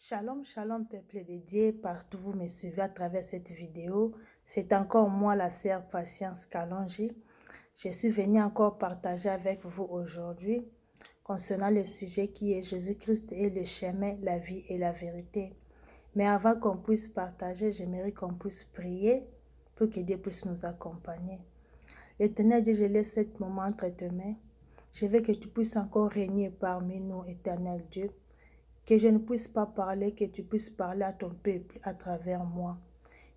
Shalom, shalom, peuple de Dieu, partout vous me suivez à travers cette vidéo. C'est encore moi, la sœur Patience Kalonji. Je suis venue encore partager avec vous aujourd'hui concernant le sujet qui est Jésus-Christ est le chemin, la vie et la vérité. Mais avant qu'on puisse partager, j'aimerais qu'on puisse prier pour que Dieu puisse nous accompagner. Éternel Dieu, je laisse ce moment entre tes mains. Je veux que tu puisses encore régner parmi nous, éternel Dieu. Que je ne puisse pas parler, que tu puisses parler à ton peuple à travers moi.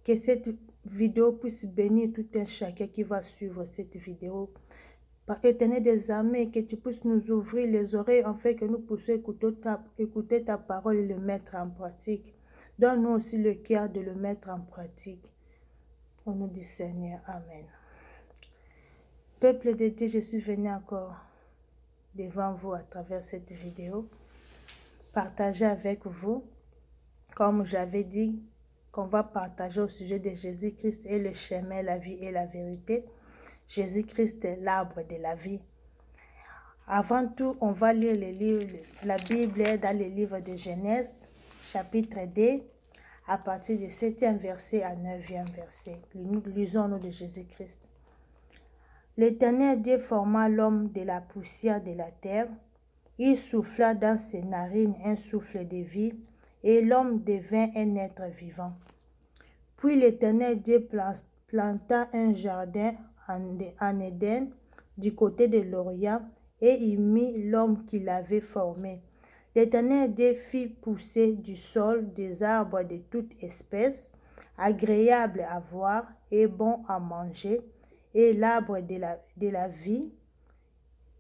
Que cette vidéo puisse bénir tout un chacun qui va suivre cette vidéo. Par Éternel des armées, que tu puisses nous ouvrir les oreilles afin que nous puissions écouter ta parole et le mettre en pratique. Donne-nous aussi le cœur de le mettre en pratique. Au nom du Seigneur, Amen. Peuple de Dieu, je suis venu encore devant vous à travers cette vidéo. Partager avec vous, comme j'avais dit, qu'on va partager au sujet de Jésus-Christ et le chemin, la vie et la vérité. Jésus-Christ est l'arbre de la vie. Avant tout, on va lire les livres, la Bible est dans le livre de Genèse, chapitre 2, à partir du 7e verset à 9e verset. Nous lisons nous de Jésus-Christ. L'Éternel Dieu forma l'homme de la poussière de la terre. Il souffla dans ses narines un souffle de vie, et l'homme devint un être vivant. Puis l'Éternel Dieu planta un jardin en Éden, du côté de l'Orient, et y mit l'homme qu'il avait formé. L'Éternel Dieu fit pousser du sol des arbres de toute espèce, agréables à voir et bons à manger, et l'arbre de la vie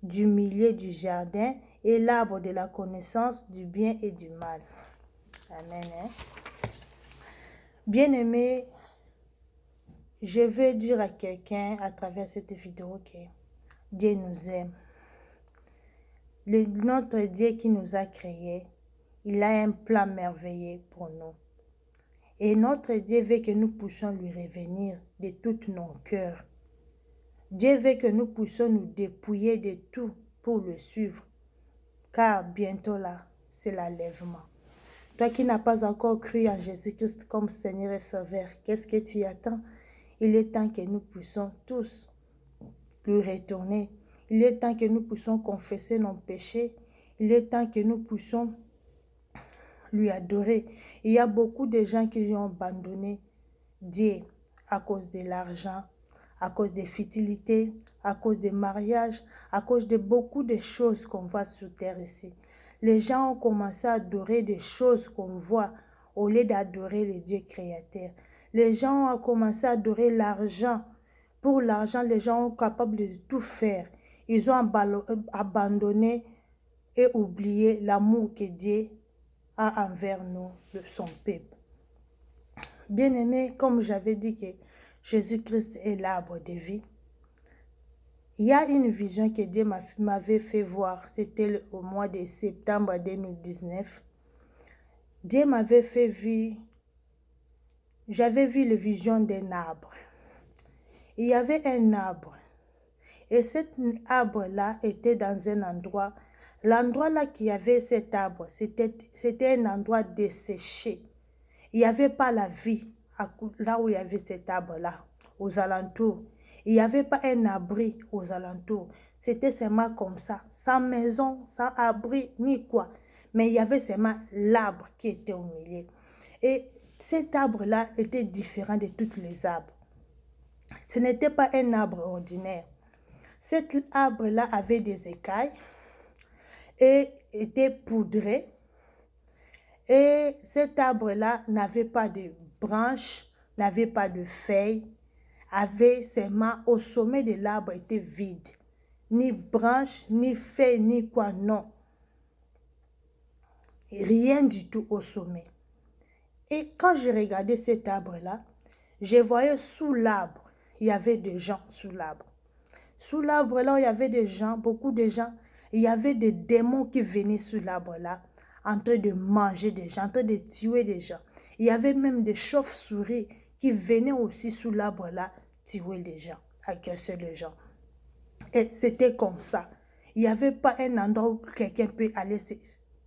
du milieu du jardin, et l'arbre de la connaissance du bien et du mal. Amen. Bien-aimé, je veux dire à quelqu'un à travers cette vidéo que Dieu nous aime. Notre Dieu qui nous a créés, il a un plan merveilleux pour nous. Et notre Dieu veut que nous puissions lui revenir de tous nos cœurs. Dieu veut que nous puissions nous dépouiller de tout pour le suivre. Car bientôt là, c'est l'enlèvement. Toi qui n'as pas encore cru en Jésus-Christ comme Seigneur et Sauveur, qu'est-ce que tu attends? Il est temps que nous puissions tous lui retourner. Il est temps que nous puissions confesser nos péchés. Il est temps que nous puissions lui adorer. Il y a beaucoup de gens qui ont abandonné Dieu à cause de l'argent, à cause des futilités, à cause des mariages, à cause de beaucoup de choses qu'on voit sur terre ici. Les gens ont commencé à adorer des choses qu'on voit au lieu d'adorer le Dieu créateur. Les gens ont commencé à adorer l'argent. Pour l'argent, les gens sont capables de tout faire. Ils ont abandonné et oublié l'amour que Dieu a envers nous, son peuple. Bien-aimé, comme j'avais dit que Jésus-Christ est l'arbre de vie, il y a une vision que Dieu m'avait fait voir. C'était au mois de septembre 2019. Dieu m'avait fait voir, j'avais vu la vision d'un arbre. Il y avait un arbre. Et cet arbre-là était dans un endroit. L'endroit là qu'il y avait cet arbre, c'était un endroit desséché. Il n'y avait pas la vie là où il y avait cet arbre-là, aux alentours. Il n'y avait pas un abri aux alentours. C'était seulement comme ça, sans maison, sans abri, ni quoi. Mais il y avait seulement l'arbre qui était au milieu. Et cet arbre-là était différent de tous les arbres. Ce n'était pas un arbre ordinaire. Cet arbre-là avait des écailles et était poudré. Et cet arbre-là n'avait pas de branches, n'avait pas de feuilles, avait seulement au sommet de l'arbre était vide. Ni branches, ni feuilles, ni quoi, non. Rien du tout au sommet. Et quand je regardais cet arbre-là, je voyais sous l'arbre, il y avait des gens sous l'arbre. Sous l'arbre-là, il y avait des gens, beaucoup de gens. Il y avait des démons qui venaient sous l'arbre-là, en train de manger des gens, en train de tuer des gens. Il y avait même des chauves-souris qui venaient aussi sous l'arbre-là, tuer les gens, agresser les gens. Et c'était comme ça. Il n'y avait pas un endroit où quelqu'un peut aller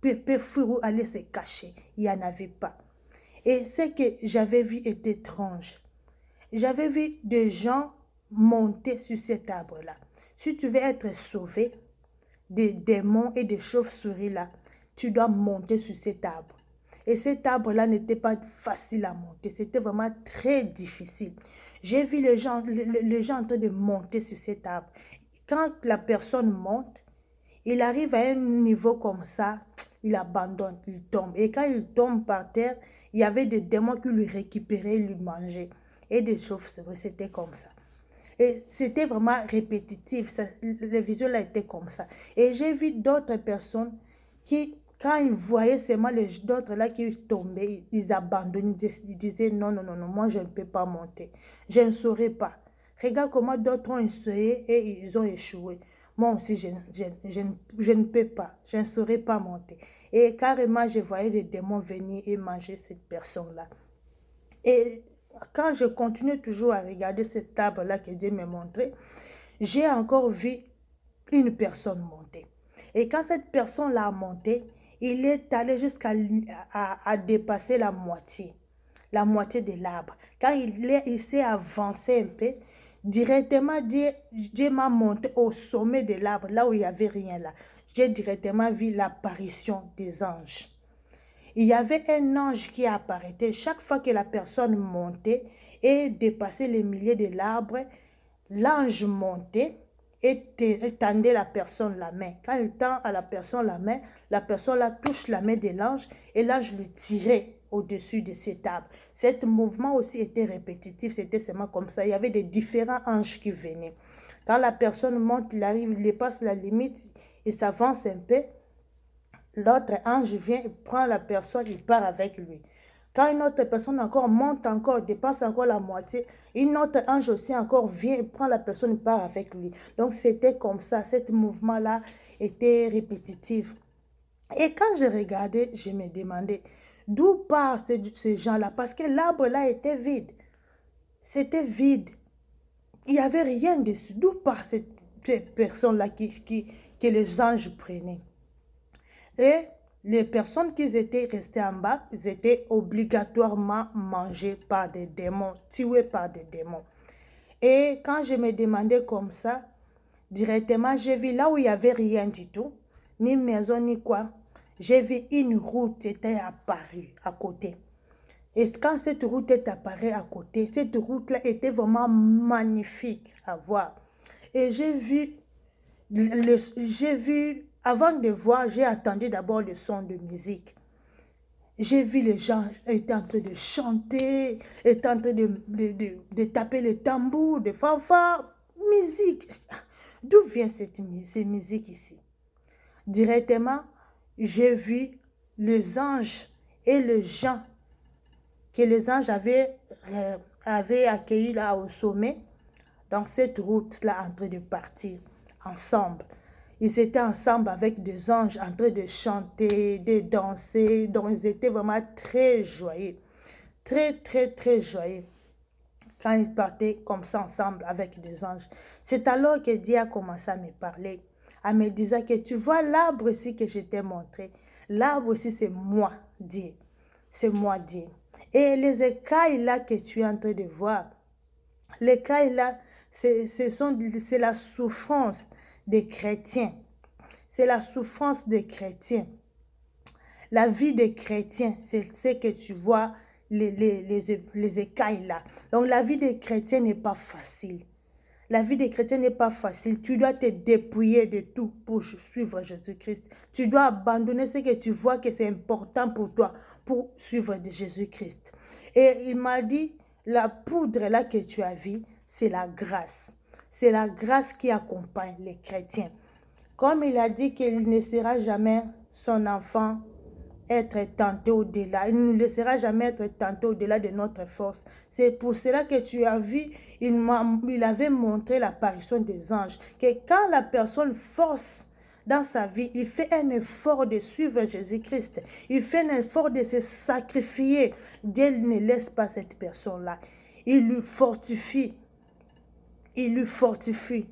peut fuir ou aller se cacher. Il n'y en avait pas. Et ce que j'avais vu était étrange. J'avais vu des gens monter sur cet arbre-là. Si tu veux être sauvé des démons et des chauves-souris-là, tu dois monter sur cet arbre. Et cet arbre-là n'était pas facile à monter. C'était vraiment très difficile. J'ai vu les gens en train de monter sur cet arbre. Quand la personne monte, il arrive à un niveau comme ça, il abandonne, il tombe. Et quand il tombe par terre, il y avait des démons qui lui récupéraient, lui mangeaient. Et des chauves-souris, c'était comme ça. Et c'était vraiment répétitif. Le visuel a été comme ça. Et j'ai vu d'autres personnes qui, quand ils voyaient seulement les d'autres là qui tombaient, ils abandonnaient. Ils disaient non, non, non, non, moi je ne peux pas monter. Je ne saurais pas. Regarde comment d'autres ont essayé et ils ont échoué. Moi aussi, je ne peux pas. Je ne saurais pas monter. Et carrément, je voyais les démons venir et manger cette personne-là. Et quand je continue toujours à regarder cet arbre-là que Dieu m'a montré, j'ai encore vu une personne monter. Et quand cette personne-là a monté, il est allé jusqu'à à dépasser la moitié de l'arbre. Quand il s'est avancé un peu, directement Dieu m'a monté au sommet de l'arbre, là où il n'y avait rien là. J'ai directement vu l'apparition des anges. Il y avait un ange qui apparaissait chaque fois que la personne montait et dépassait les milliers de l'arbre. L'ange montait et tendait la personne la main. Quand il tend à la personne la personne la touche la main de l'ange et l'ange le tirait au-dessus de cet arbre. Cet mouvement aussi était répétitif, c'était seulement comme ça. Il y avait des différents anges qui venaient. Quand la personne monte, il arrive, il dépasse la limite, il s'avance un peu. L'autre ange vient, il prend la personne, il part avec lui. Quand une autre personne encore monte encore, dépasse encore la moitié, une autre ange aussi encore vient, prend la personne, il part avec lui. Donc c'était comme ça, ce mouvement-là était répétitif. Et quand je regardais, je me demandais d'où partent ces gens-là, parce que l'arbre-là était vide. C'était vide. Il n'y avait rien dessus. D'où partent ces personnes-là que les anges prenaient? Et les personnes qui étaient restées en bas, ils étaient obligatoirement mangées par des démons, tuées par des démons. Et quand je me demandais comme ça, directement, j'ai vu là où il n'y avait rien du tout, ni maison, ni quoi. J'ai vu une route qui était apparue à côté. Et quand cette route est apparue à côté, cette route-là était vraiment magnifique à voir. Et j'ai vu, avant de voir, j'ai entendu d'abord le son de musique. J'ai vu les gens étaient en train de chanter, étaient en train de taper les tambours, de fanfares, musique. D'où vient cette musique ici? Directement, j'ai vu les anges et les gens que les anges avaient accueillis là au sommet, dans cette route-là en train de partir ensemble. Ils étaient ensemble avec des anges en train de chanter, de danser. Donc, ils étaient vraiment très joyeux. Très, très, très joyeux. Quand ils partaient comme ça ensemble avec des anges. C'est alors que Dieu a commencé à me parler. À me dire que tu vois l'arbre ici que je t'ai montré. L'arbre ici, c'est moi, Dieu. C'est moi, Dieu. Et les écailles là que tu es en train de voir. Les écailles là, c'est la souffrance des chrétiens. C'est la souffrance des chrétiens. La vie des chrétiens, c'est ce que tu vois, les écailles là. Donc la vie des chrétiens n'est pas facile. La vie des chrétiens n'est pas facile. Tu dois te dépouiller de tout pour suivre Jésus-Christ. Tu dois abandonner ce que tu vois que c'est important pour toi pour suivre Jésus-Christ. Et il m'a dit, la poudre là que tu as vue, c'est la grâce. C'est la grâce qui accompagne les chrétiens. Comme il a dit qu'il ne laissera jamais son enfant être tenté au-delà. Il ne nous laissera jamais être tenté au-delà de notre force. C'est pour cela que tu as vu, il avait montré l'apparition des anges. Que quand la personne force dans sa vie, il fait un effort de suivre Jésus-Christ. Il fait un effort de se sacrifier. Dieu ne laisse pas cette personne-là. Il lui fortifie. Il lui fortifie.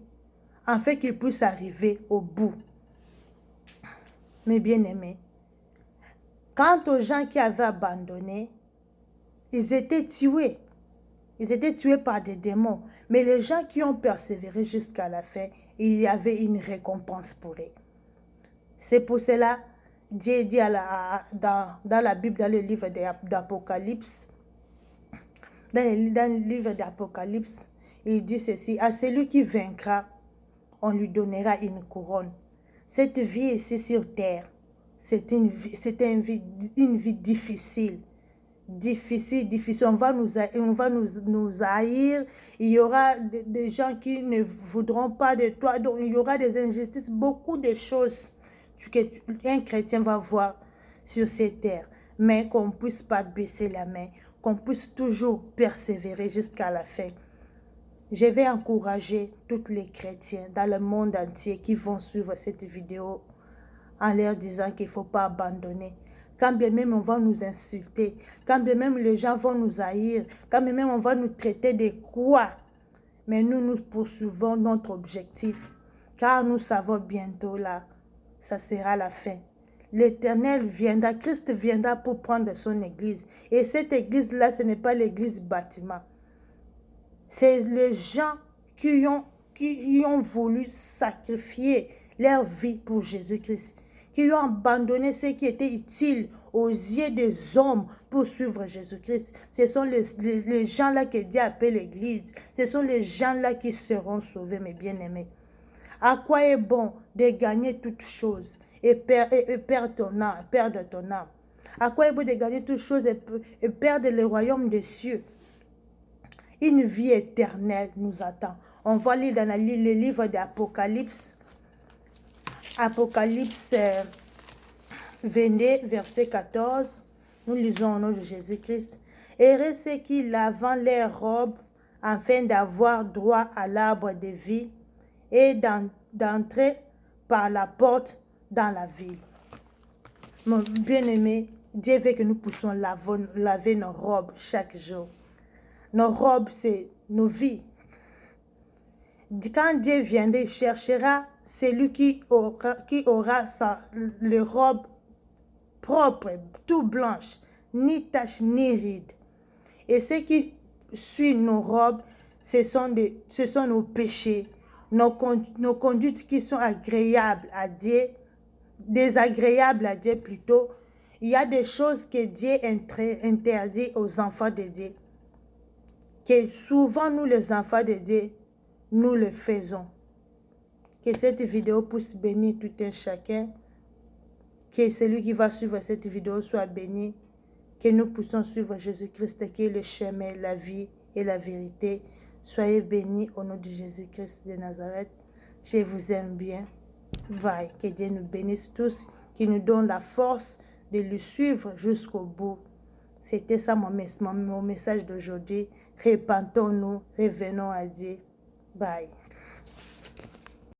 Afin qu'il puisse arriver au bout. Mes bien-aimés, Quant aux gens qui avaient abandonné, ils étaient tués. Ils étaient tués par des démons. Mais les gens qui ont persévéré jusqu'à la fin, il y avait une récompense pour eux. C'est pour cela, Dieu dit dans la Bible, dans le livre d'Apocalypse, dans le livre d'Apocalypse, il dit ceci: à celui qui vaincra, on lui donnera une couronne. Cette vie ici sur terre, c'est une vie difficile. Difficile. On va nous haïr. Il y aura des gens qui ne voudront pas de toi. Donc, il y aura des injustices, beaucoup de choses qu'un chrétien va voir sur cette terre. Mais qu'on ne puisse pas baisser la main, qu'on puisse toujours persévérer jusqu'à la fin. Je vais encourager tous les chrétiens dans le monde entier qui vont suivre cette vidéo en leur disant qu'il ne faut pas abandonner. Quand bien même on va nous insulter, quand bien même les gens vont nous haïr, quand bien même on va nous traiter de quoi, mais nous poursuivons notre objectif, car nous savons bientôt là, ça sera la fin. L'Éternel viendra, Christ viendra pour prendre son église. Et cette église-là, ce n'est pas l'église bâtiment. C'est les gens qui ont voulu sacrifier leur vie pour Jésus-Christ, qui ont abandonné ce qui était utile aux yeux des hommes pour suivre Jésus-Christ. Ce sont les gens-là que Dieu appelle l'église. Ce sont les gens-là qui seront sauvés, mes bien-aimés. À quoi est bon de gagner toutes choses et perdre ton âme? À quoi est bon de gagner toutes choses et perdre le royaume des cieux? Une vie éternelle nous attend. On va lire dans le livre d'Apocalypse. Apocalypse 22, verset 14. Nous lisons au nom de Jésus-Christ. Heureux ceux qui lavent leurs robes afin d'avoir droit à l'arbre de vie et d'entrer par la porte dans la ville. Mon bien-aimé, Dieu veut que nous puissions laver nos robes chaque jour. Nos robes, c'est nos vies. Quand Dieu viendra, il cherchera celui qui aura les robes propres, tout blanches, ni taches, ni rides. Et ce qui suit nos robes, ce sont nos péchés, nos conduites qui sont agréables à Dieu, désagréables à Dieu plutôt. Il y a des choses que Dieu interdit aux enfants de Dieu, que souvent nous les enfants de Dieu, nous le faisons. Que cette vidéo puisse bénir tout un chacun. Que celui qui va suivre cette vidéo soit béni. Que nous puissions suivre Jésus-Christ qui est le chemin, la vie et la vérité. Soyez bénis au nom de Jésus-Christ de Nazareth. Je vous aime bien. Bye. Que Dieu nous bénisse tous, qui nous donne la force de le suivre jusqu'au bout. C'était ça mon message d'aujourd'hui. Repentons-nous, revenons à Dieu. Bye.